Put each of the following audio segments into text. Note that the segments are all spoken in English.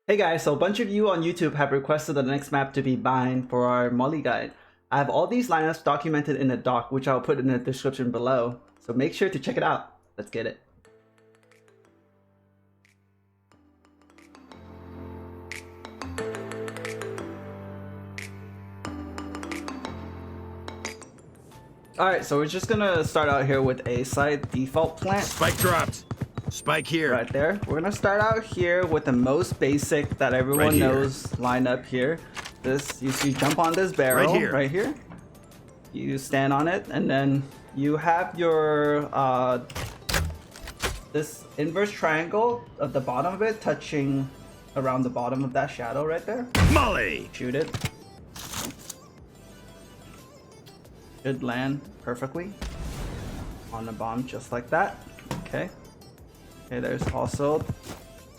Hey guys, so a bunch of you on YouTube have requested the next map to be bind for our Molly guide. I have all these lineups documented in a doc, which I'll put in the description below, so make sure to check it out. Let's get it. Alright, so we're just gonna start out here with a side default plant. Spike dropped. Spike here. Right there. We're gonna start out here with the most basic that everyone knows line up here. This, you jump on this barrel right here. You stand on it, and then you have your this inverse triangle at the bottom of it touching around the bottom of that shadow right there. Molly! Shoot it. Should land perfectly on the bomb just like that. Okay. Okay, there's also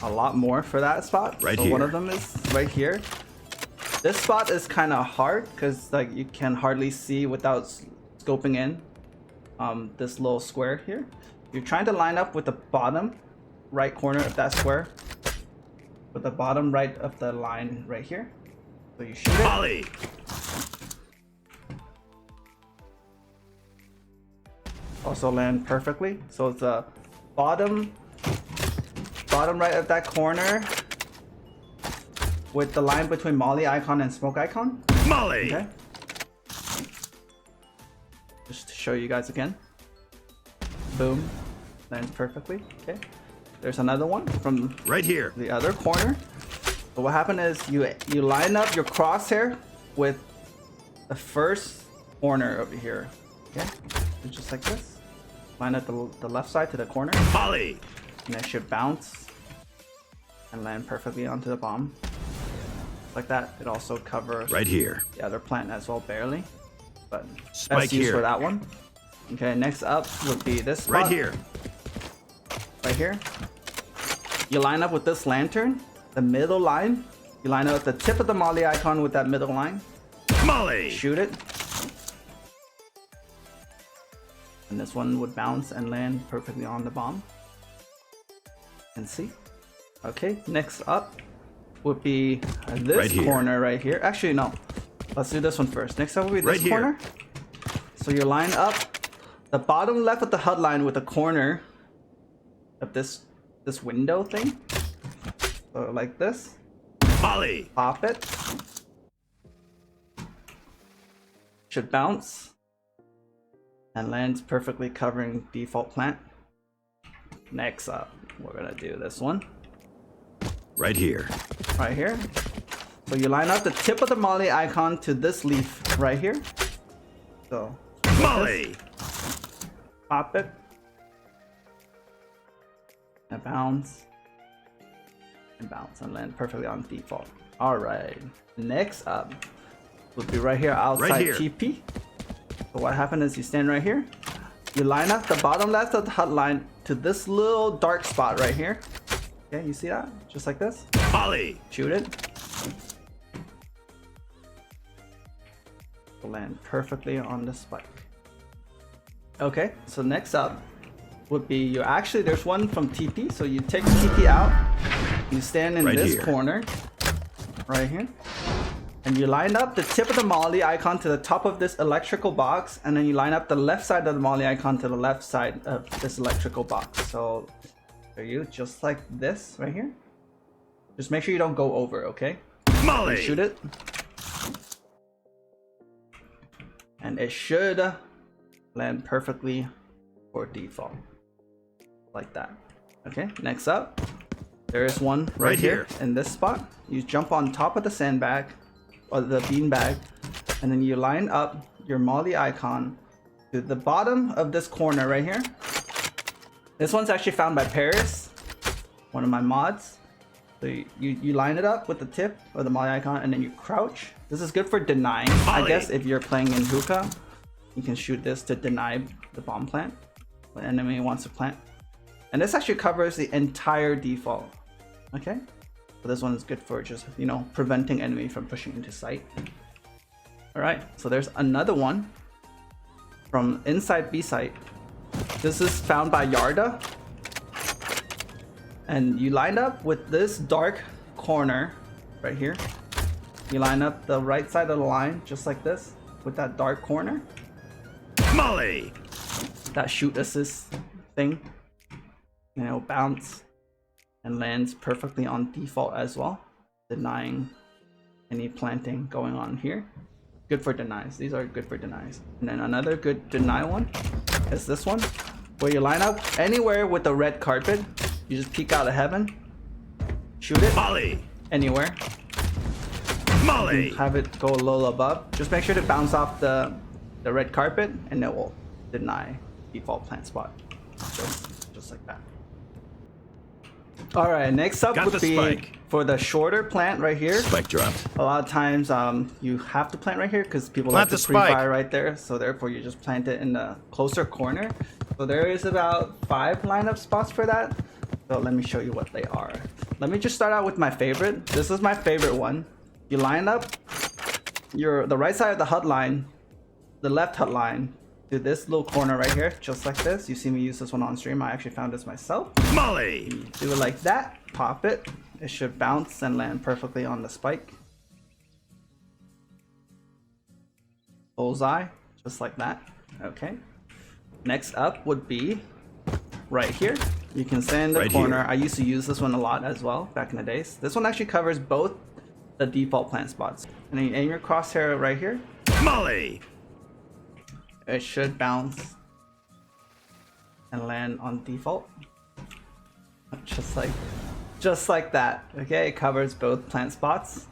a lot more for that spot. Right so here. One of them is right here. This spot is kind of hard because like you can hardly see without scoping in this little square here. You're trying to line up with the bottom right corner of that square, with the bottom right of the line right here. So you shoot it. Molly! Also land perfectly. So it's the bottom right of that corner with the line between Molly icon and smoke icon. Molly! Okay. Just to show you guys again. Boom. Lands perfectly. Okay. There's another one from right here. The other corner. But what happened is you line up your crosshair with the first corner over here. Okay. Just like this. Line up the left side to the corner. Molly! And it should bounce and land perfectly onto the bomb. Like that. It also covers right here. The other plant as well, barely. But Spike that's used here. for that one. Okay, next up would be this spot. Right here. Right here. You line up with this lantern, the middle line. You line up at the tip of the Molly icon with that middle line. Molly! Shoot it. And this one would bounce and land perfectly on the bomb. And see. Okay, next up would be this corner right here. Actually, no. Let's do this one first. Next up would be this corner. So you line up the bottom left of the HUD line with the corner of this window thing. So like this. Molly! Pop it. Should bounce. And lands perfectly covering default plant. Next up, we're gonna do this one. Right here. Right here. So you line up the tip of the Molly icon to this leaf right here. So Molly! Pop it. And bounce. And bounce and land perfectly on default. Alright. Next up would be right here outside TP. So what happened is you stand right here. You line up the bottom left of the HUD line to this little dark spot right here. Okay, you see that? Just like this. Molly! Shoot it. Land perfectly on the spike. Okay, so next up would be you actually there's one from TP. So you take the TP out. You stand in this corner. Right here. And you line up the tip of the Molly icon to the top of this electrical box, and then you line up the left side of the Molly icon to the left side of this electrical box. So there you just like this right here. Just make sure you don't go over, okay? Molly! And shoot it. And it should land perfectly for default. Like that. Okay, next up. There is one right here in this spot. You jump on top of the sandbag or the beanbag, and then you line up your Molly icon to the bottom of this corner right here. This one's actually found by Paris, one of my mods. So you line it up with the tip of the Molly icon, and then you crouch. This is good for denying. I guess if you're playing in Hookah, you can shoot this to deny the bomb plant when enemy wants to plant. And this actually covers the entire default. Okay? So this one is good for just, you know, preventing enemy from pushing into sight. Alright, so there's another one from inside B site. This is found by Jarda. And you line up with this dark corner right here. You line up the right side of the line just like this with that dark corner. Molly. That shoot assist thing. And it'll bounce and lands perfectly on default as well, denying any planting going on here. Good for denies. These are good for denies. And then another good deny one is this one, where you line up anywhere with the red carpet. You just peek out of heaven, shoot it. Molly. Anywhere. Molly. Have it go a little above. Just make sure to bounce off the red carpet, and it will deny default plant spot. Just like that. All right, next up would be spike. For the shorter plant right here. Spike dropped. A lot of times you have to plant right here because people Plant like the to pre-fire spike. right there. So therefore you just plant it in the closer corner. So there is about 5 lineup spots for that. So let me show you what they are. Let me just start out with my favorite. This is my favorite one. You line up the right side of the HUD line, the left HUD line, to this little corner right here, just like this. You see me use this one on stream. I actually found this myself. Molly. Do it like that, pop it. It should bounce and land perfectly on the spike. Bullseye, just like that. Okay. Next up would be right here. You can stand in the Right corner. here. I used to use this one a lot as well back in the days. This one actually covers both the default plant spots. And then you aim your crosshair right here. Molly. It should bounce and land on default. Just like that. Okay, it covers both plant spots.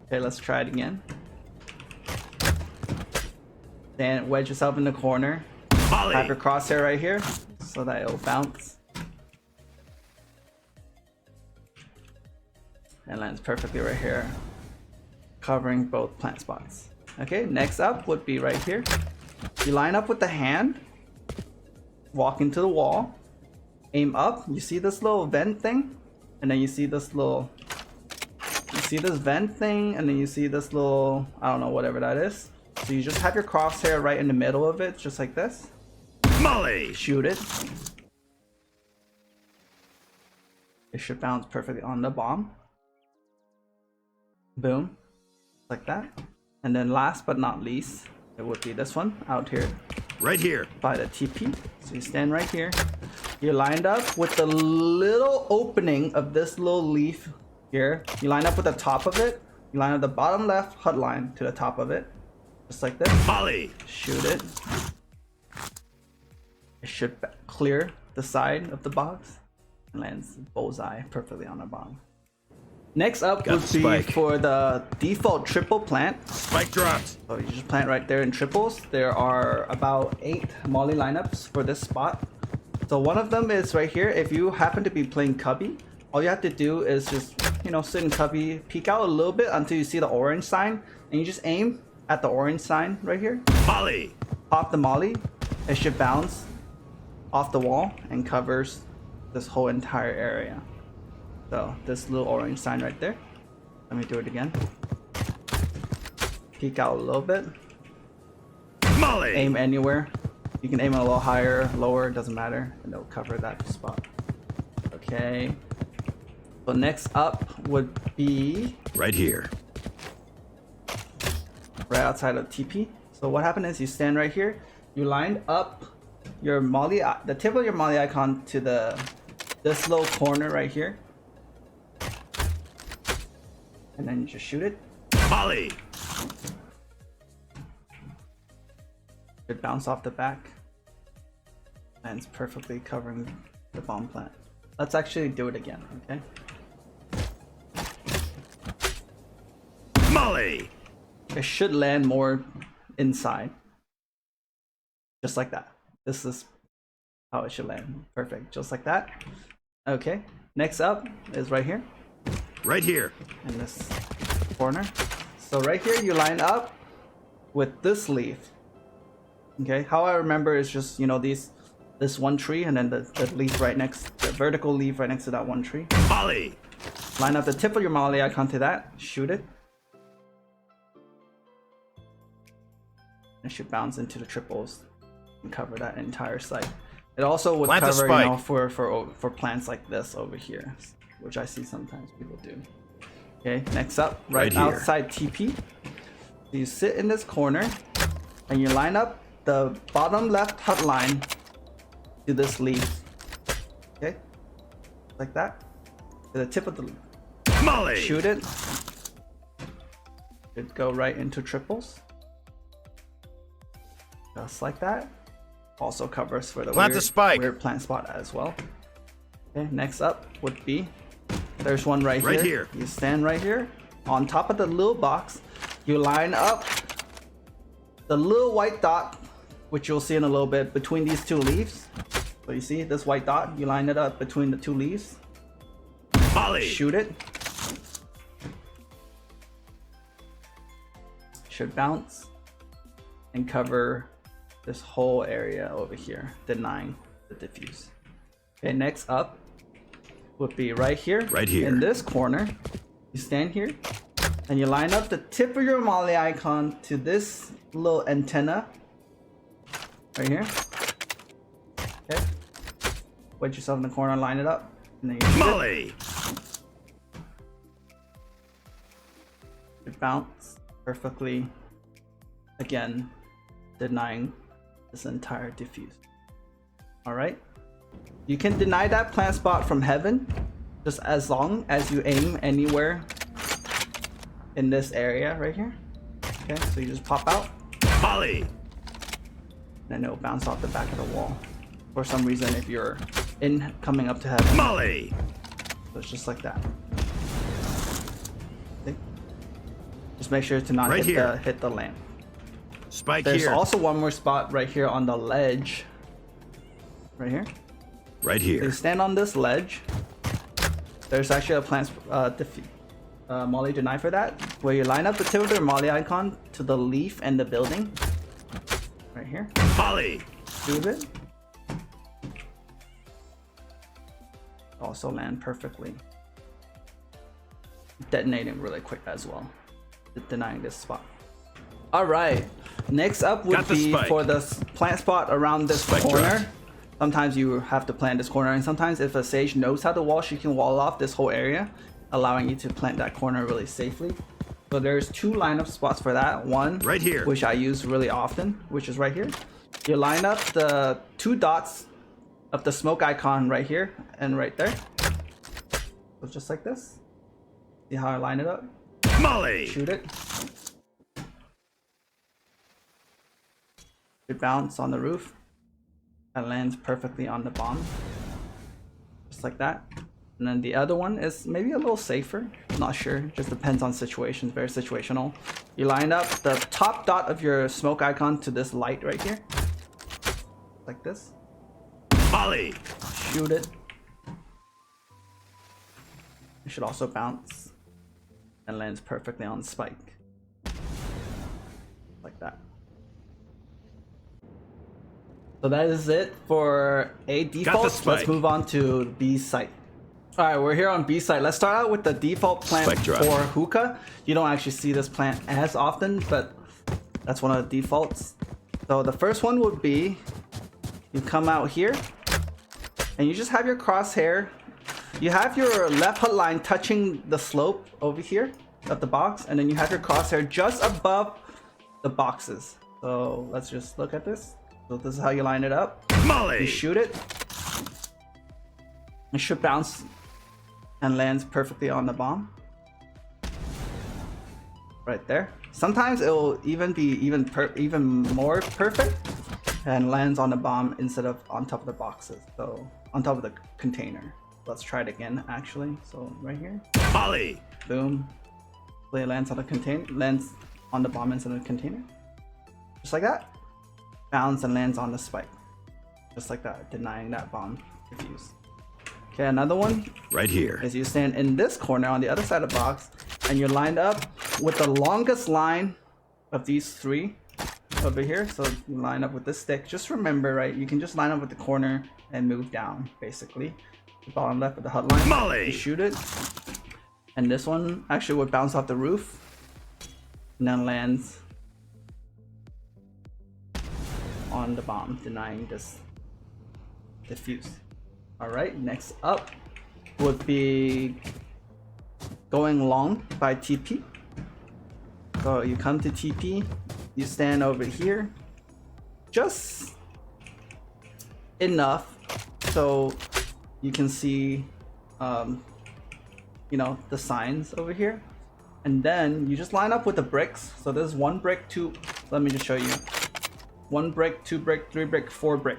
Okay, let's try it again. Then wedge yourself in the corner. Molly. Have your crosshair right here so that it'll bounce. And lands perfectly right here, covering both plant spots. Okay, next up would be right here. You line up with the hand, walk into the wall, aim up. You see this little vent thing? And then you see this little, vent thing, and then you see this little, I don't know, whatever that is. So you just have your crosshair right in the middle of it, just like this. Molly. Shoot it. It should bounce perfectly on the bomb. Boom. Like that. And then last but not least, it would be this one out here Right here. by the TP. So you stand right here. You're lined up with the little opening of this little leaf here. You line up with the top of it. You line up the bottom left HUD line to the top of it. Just like this. Molly. Shoot it. It should clear the side of the box and lands bullseye perfectly on the bomb. Next up Got would the be spike. for the default triple plant. Spike dropped. So you just plant right there in triples. There are about 8 molly lineups for this spot. So one of them is right here. If you happen to be playing Cubby, all you have to do is just, sit in Cubby, peek out a little bit until you see the orange sign, and you just aim at the orange sign right here. Molly. Pop the molly. It should bounce off the wall and covers this whole entire area. So this little orange sign right there. Let me do it again. Peek out a little bit. Molly. Aim anywhere. You can aim a little higher, lower, doesn't matter, and it'll cover that spot. Okay. So next up would be Right here. right outside of TP. So what happened is you stand right here. You lined up your molly, the tip of your molly icon to this little corner right here. And then you just shoot it. Molly. It bounce off the back. And it's perfectly covering the bomb plant. Let's actually do it again, okay? Molly. It should land more inside. Just like that. This is how it should land. Perfect. Just like that. Okay. Next up is right here. Right here. In this corner. So right here you line up with this leaf. Okay. How I remember is just, this one tree and then the leaf right next, the vertical leaf right next to that one tree. Molly. Line up the tip of your molly icon to that. Shoot it. It should bounce into the triples and cover that entire site. It also would Plant the cover, spike. for plants like this over here, which I see sometimes people do. Okay, next up, Right here. outside TP. You sit in this corner and you line up the bottom left hut line to this leaf. Okay, like that. To the tip of the leaf. Molly. Shoot it. Should go right into triples. Just like that. Also covers for the Plant the spike. weird plant spot as well. Okay, next up would be, there's one right here. You stand right here on top of the little box. You line up the little white dot, which you'll see in a little bit, between these two leaves. So you see this white dot, you line it up between the two leaves. Molly. Shoot it. Should bounce and cover this whole area over here, denying the diffuse. Okay, next up would be right here. Right here. In this corner, you stand here and you line up the tip of your Molly icon to this little antenna right here. Okay. Wedge yourself in the corner, line it up, and then you shoot Molly. it. Bounce perfectly. Again, denying this entire diffuse. All right. You can deny that plant spot from heaven just as long as you aim anywhere in this area right here. Okay, so you just pop out. Molly. And it'll bounce off the back of the wall. For some reason, if you're coming up to heaven. Molly. So it's just like that. Okay. Just make sure to not Right hit the lamp. Spike There's here. also one more spot right here on the ledge. Right here. Right You here. stand on this ledge. There's actually a plant Molly deny for that, where you line up the tip of their Molly icon to the leaf and the building. Right here. Molly. Shoot it. Also land perfectly. Detonating really quick as well. Denying this spot. Alright. Next up would Got the be spike. for the plant spot around this Spike corner. dropped. Sometimes you have to plant this corner, and sometimes if a sage knows how to wall, she can wall off this whole area, allowing you to plant that corner really safely. So there's two lineup spots for that. One Right here. which I use really often, which is right here. You line up the two dots of the smoke icon right here and right there. So just like this. See how I line it up? Molly. Shoot it. It bounce on the roof and lands perfectly on the bomb. Just like that. And then the other one is maybe a little safer. Not sure. Just depends on situations. Very situational. You line up the top dot of your smoke icon to this light right here. Like this. Molly. Shoot it. It should also bounce and lands perfectly on spike. Like that. So that is it for A default. spike. Let's move on to B site. All right, we're here on B site. Let's start out with the default plant Spike drop. for hookah. You don't actually see this plant as often, but that's one of the defaults. So the first one would be, you come out here and you just have your crosshair. You have your left hut line touching the slope over here of the box, and then you have your crosshair just above the boxes. So let's just look at this. So this is how you line it up. Molly. You shoot it. It should bounce and lands perfectly on the bomb. Right there. Sometimes it will even be even more perfect and lands on the bomb instead of on top of the boxes. So on top of the container. Let's try it again actually. So right here. Molly. Boom. It lands on the container, lands on the bomb instead of the container. Just like that. Bounce and lands on the spike. Just like that, denying that bomb defuse. Okay, another one Right here. is you stand in this corner on the other side of the box and you're lined up with the longest line of these three over here. So you line up with this stick. Just remember, right, you can just line up with the corner and move down, basically. The bottom left of the hut line. Molly. You shoot it. And this one actually would bounce off the roof and then lands on the bomb, denying this diffuse. All right, next up would be going long by TP. So you come to TP, you stand over here, just enough so you can see, you know, the signs over here. And then you just line up with the bricks. So there's 1 brick, 2, let me just show you. 1 brick, 2 brick, 3 brick, 4 brick.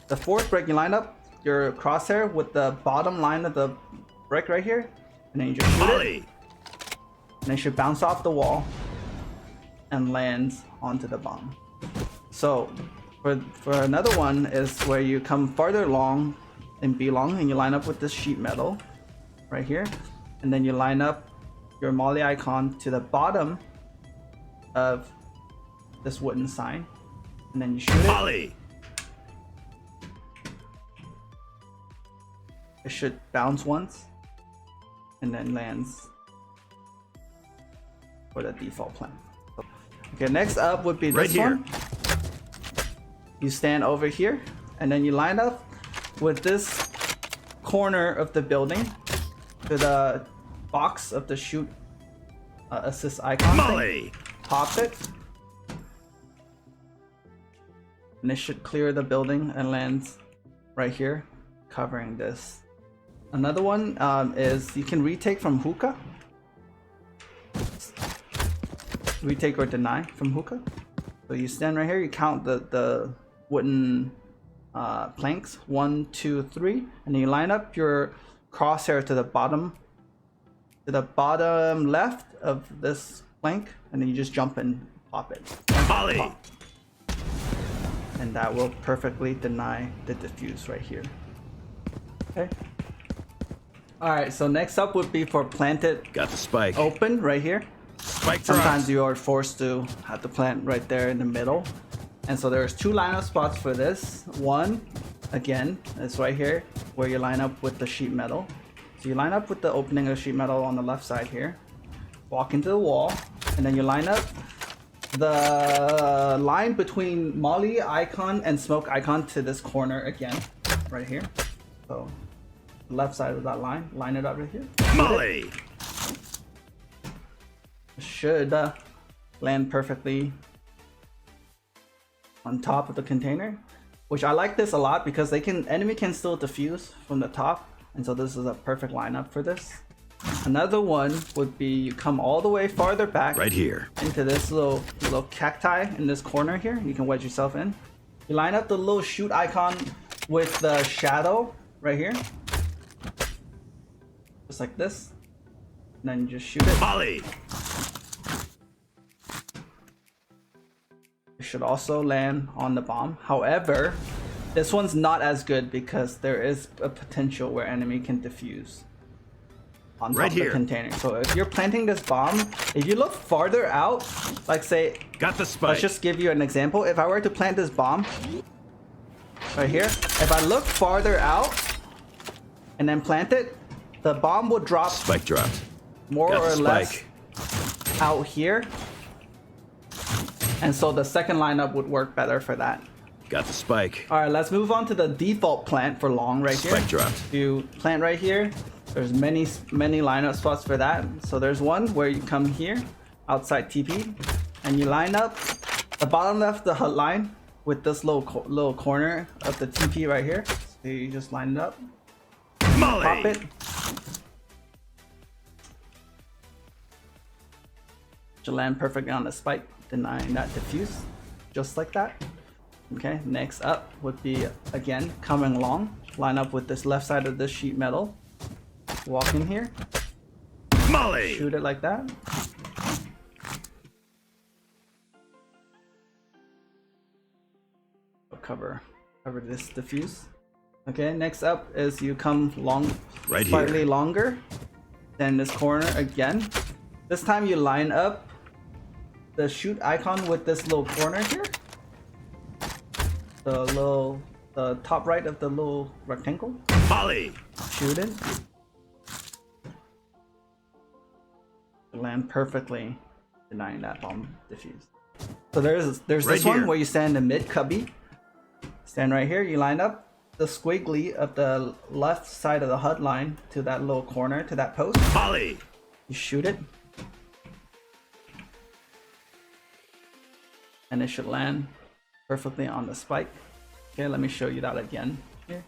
The 4th brick, you line up your crosshair with the bottom line of the brick right here, and then you just shoot it, and it should bounce off the wall and lands onto the bomb. So for another one is where you come farther along and be long, and you line up with this sheet metal right here, and then you line up your molly icon to the bottom of this wooden sign, and then you shoot it. It should bounce once and then lands for the default plan. Okay, next up would be this one. You stand over here and then you line up with this corner of the building to the box of the shoot assist icon thing. Pop it, and it should clear the building and lands right here, covering this. Another one is you can retake from hookah. Retake or deny from hookah. So you stand right here, you count the wooden planks, 1, 2, 3, and then you line up your crosshair to the bottom left of this plank, and then you just jump and pop it. Pop. And that will perfectly deny the defuse right here. Okay. Alright, so next up would be for planted. Got the spike. Open right here. Spike. Sometimes you are forced to have the plant right there in the middle. And so there's 2 lineup spots for this. One, again, is right here where you line up with the sheet metal. So you line up with the opening of sheet metal on the left side here. Walk into the wall, and then you line up the line between molly icon and smoke icon to this corner again, right here. So left side of that line it up right here. Molly should land perfectly on top of the container, which I like this a lot because enemy can still defuse from the top, and so this is a perfect lineup for this. Another one would be you come all the way farther back right here into this little cacti in this corner here. You can wedge yourself in. You line up the little shoot icon with the shadow right here, just like this, and then you just shoot it. Molly. It should also land on the bomb. However, this one's not as good because there is a potential where enemy can defuse on top of the container. So if you're planting this bomb, if you look farther out, like say, got the spike. Let's just give you an example. If I were to plant this bomb right here, if I look farther out and then plant it, the bomb would drop. Spike dropped. More or less out here. And so the second lineup would work better for that. Got the spike. All right, let's move on to the default plant for long right here. Spike dropped. You plant right here. There's many lineup spots for that. So there's one where you come here, outside TP, and you line up the bottom left of the hut line with this little corner of the TP right here. So you just line it up, Molly. pop it. Should land perfectly on the spike, denying that defuse, just like that. Okay, next up would be, again, coming along, line up with this left side of this sheet metal, walk in here, Molly. shoot it like that. Cover this defuse. Okay, next up is you come long, right slightly here. longer than this corner again. This time you line up the shoot icon with this little corner here. The top right of the little rectangle. Molly. Shoot it. Land perfectly, denying that bomb defuse. So there's right this one here. where you stand in mid cubby. Stand right here. You line up the squiggly of the left side of the HUD line to that little corner, to that post. Molly. You shoot it. And it should land perfectly on the spike. Okay, let me show you that again here.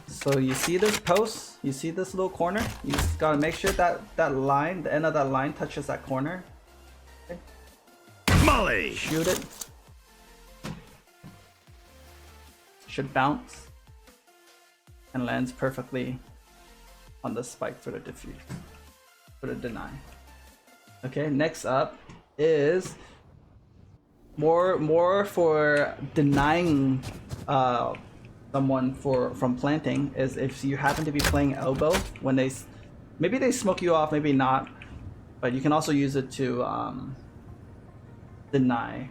So you see this post, you see this little corner, you just gotta make sure that that line, the end of that line touches that corner. Okay. Molly! Shoot it. Should bounce and lands perfectly on the spike for the defuse, for the deny. Okay, next up is more for denying someone from planting. Is if you happen to be playing elbow when maybe they smoke you off, maybe not, but you can also use it to deny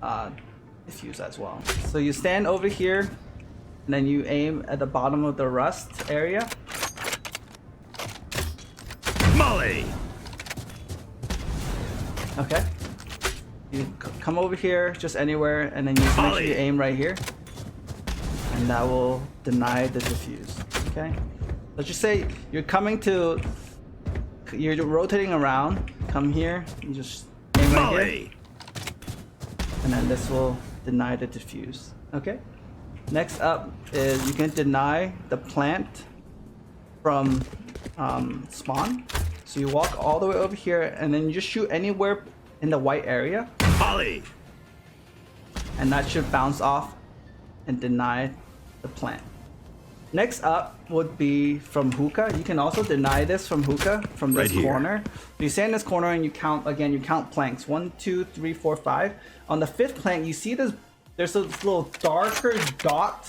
defuse as well. So you stand over here and then you aim at the bottom of the rust area. Molly! Okay. You come over here, just anywhere, and then you just make sure you aim right here. And that will deny the defuse. Okay? Let's just say you're you're rotating around, come here, you just aim right here. And then this will deny the defuse. Okay? Next up is you can deny the plant from spawn. So you walk all the way over here and then you just shoot anywhere in the white area. Molly! And that should bounce off and deny the plant. Next up would be from hookah. You can also deny this from hookah from this corner. You stand in this corner and you count again. You count planks. 1, 2, 3, 4, 5. On the 5th plank, you see this. There's a little darker dot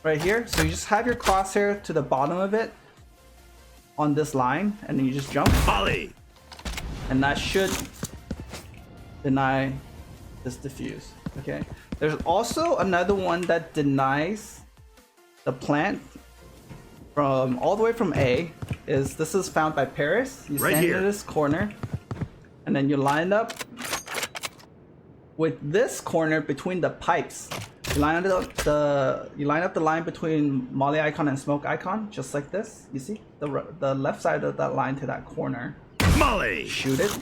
right here. So you just have your crosshair to the bottom of it on this line, and then you just jump. Molly! And that should deny this defuse. Okay. There's also another one that denies the plant from all the way from A. This is found by Paris. You stand in this corner, and then you line up with this corner between the pipes. You line up the line between Molly icon and smoke icon, just like this. You see the left side of that line to that corner. Molly! Shoot it.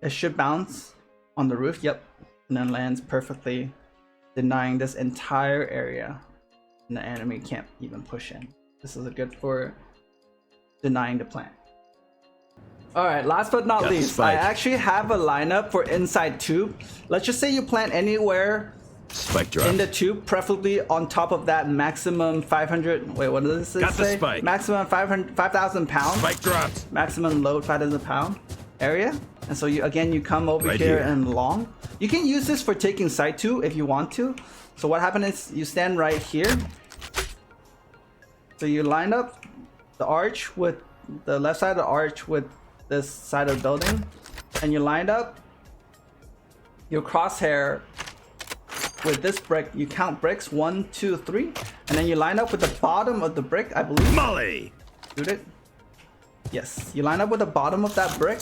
It should bounce on the roof. Yep. And then lands perfectly, denying this entire area, and the enemy can't even push in. This is good for denying the plant. Alright, last but not least, I actually have a lineup for inside tube. Let's just say you plant anywhere in the tube, preferably on top of that maximum 500. Wait, what does this say? Spike. Maximum 5,000 pounds. Spike drops. Maximum load 5,000 pound area. And so you come over here and long. You can use this for taking site too if you want to. So what happens is you stand right here. So you line up the arch with the left side of the arch with this side of the building, and you lined up your crosshair with this brick. You count bricks 1, 2, 3, and then you line up with the bottom of the brick, I believe. Molly! Shoot it. Yes, you line up with the bottom of that brick,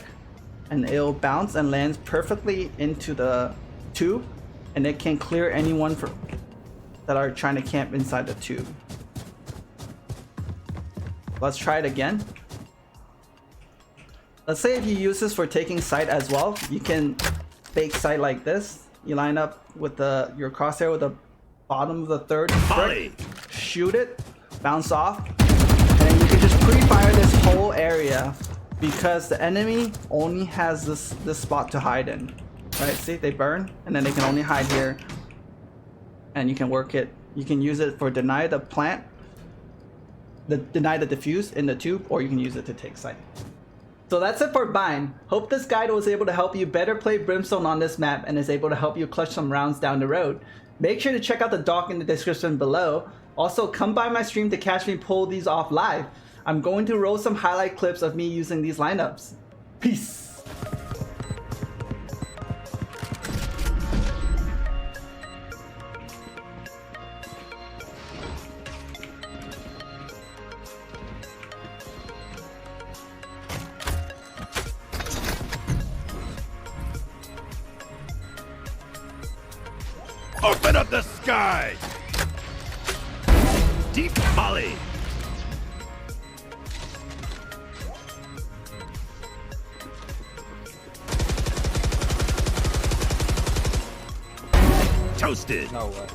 and it'll bounce and lands perfectly into the tube, and it can clear anyone that are trying to camp inside the tube. Let's try it again. Let's say if you use this for taking site as well, you can fake site like this. You line up with your crosshair with the bottom of the 3rd brick, shoot it, bounce off, and then you can just pre-fire this whole area because the enemy only has this spot to hide in. Right? See, they burn, and then they can only hide here, and you can work it. You can use it for deny the plant, deny the defuse in the tube, or you can use it to take site. So that's it for Bind. Hope this guide was able to help you better play Brimstone on this map and is able to help you clutch some rounds down the road. Make sure to check out the doc in the description below. Also, come by my stream to catch me pull these off live. I'm going to roll some highlight clips of me using these lineups. Peace! Open up the sky! Deep Molly! Toasted. No way.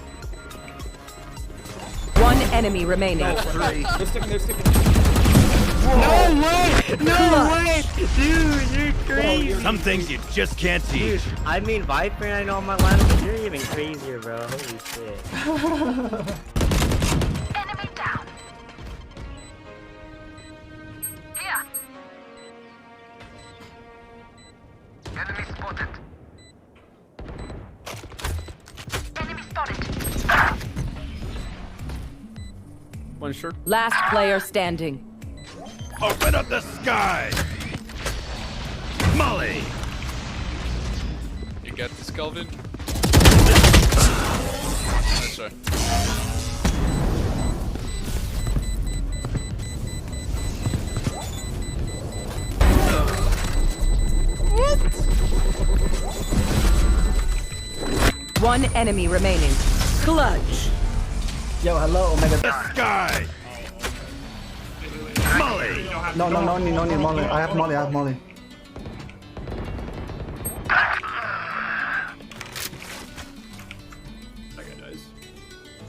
One enemy remaining. Three. They're sticking, they're sticking. No way! No way! Dude, you're crazy. Some things you just can't teach. Dude, I mean Viper and I know my line, but you're even crazier, bro. Holy shit. Enemy down. Here. Enemy spotted. Enemy spotted. One short. Last player standing. Open up the sky. Molly. You got this, Kelvin? Nice try. One enemy remaining. Clutch. Yo, hello, Omega. The sky. Molly. No need Molly. I have Molly. That guy dies.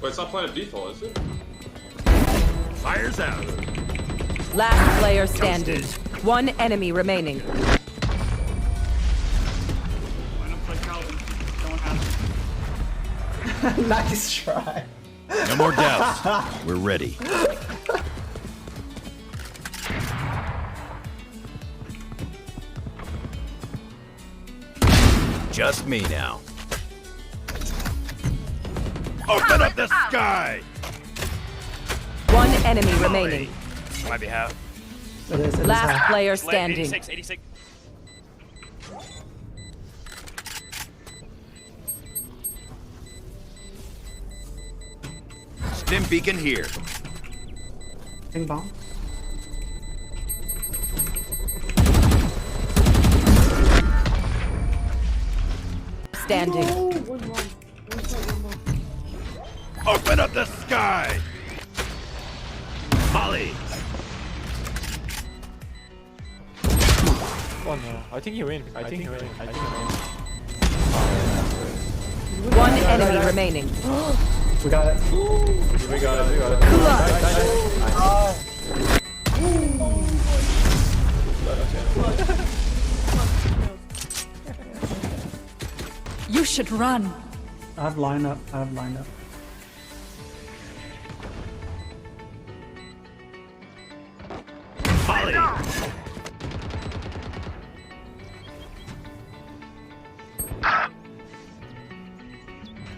Wait, it's not playing a default, is it? Fires out. Last player standing. One enemy remaining. Nice try. No more doubts. We're ready. Just me now. Open up the sky. One enemy remaining. My behalf. It is Last half. player standing. 86, 86. Stim beacon here. Ping pong. Standing. Open up the sky. Molly. Oh no. I think you win. I think you win. One enemy remaining. We got it. We got it. You should run. I have lineup. Molly.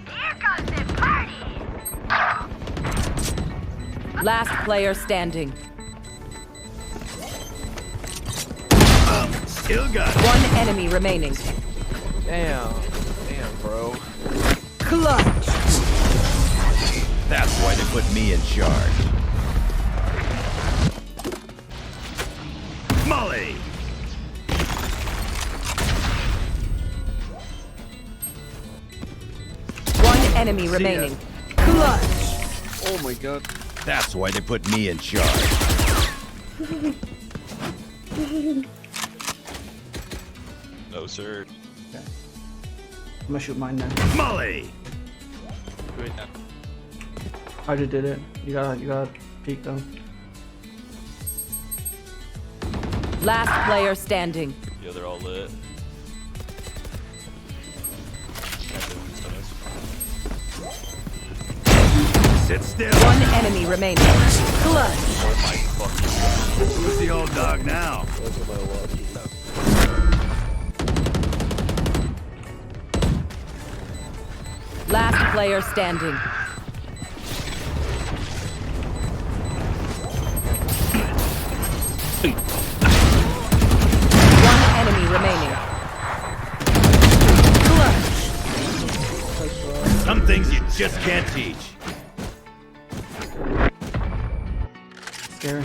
Here comes the party. Last player standing. Still got it. One enemy remaining. Damn, bro. Clutch. That's why they put me in charge. Molly. One enemy remaining. Clutch. Oh my god. That's why they put me in charge. No, sir. I'm gonna shoot mine now. Molly. Wait, no. I already did it. You gotta peek though. Last player standing. Yeah, they're all lit. Sit still. One enemy remaining. Clutch. Who's the old dog now? Last player standing. One enemy remaining. Clutch. Some things you just can't teach. Scary.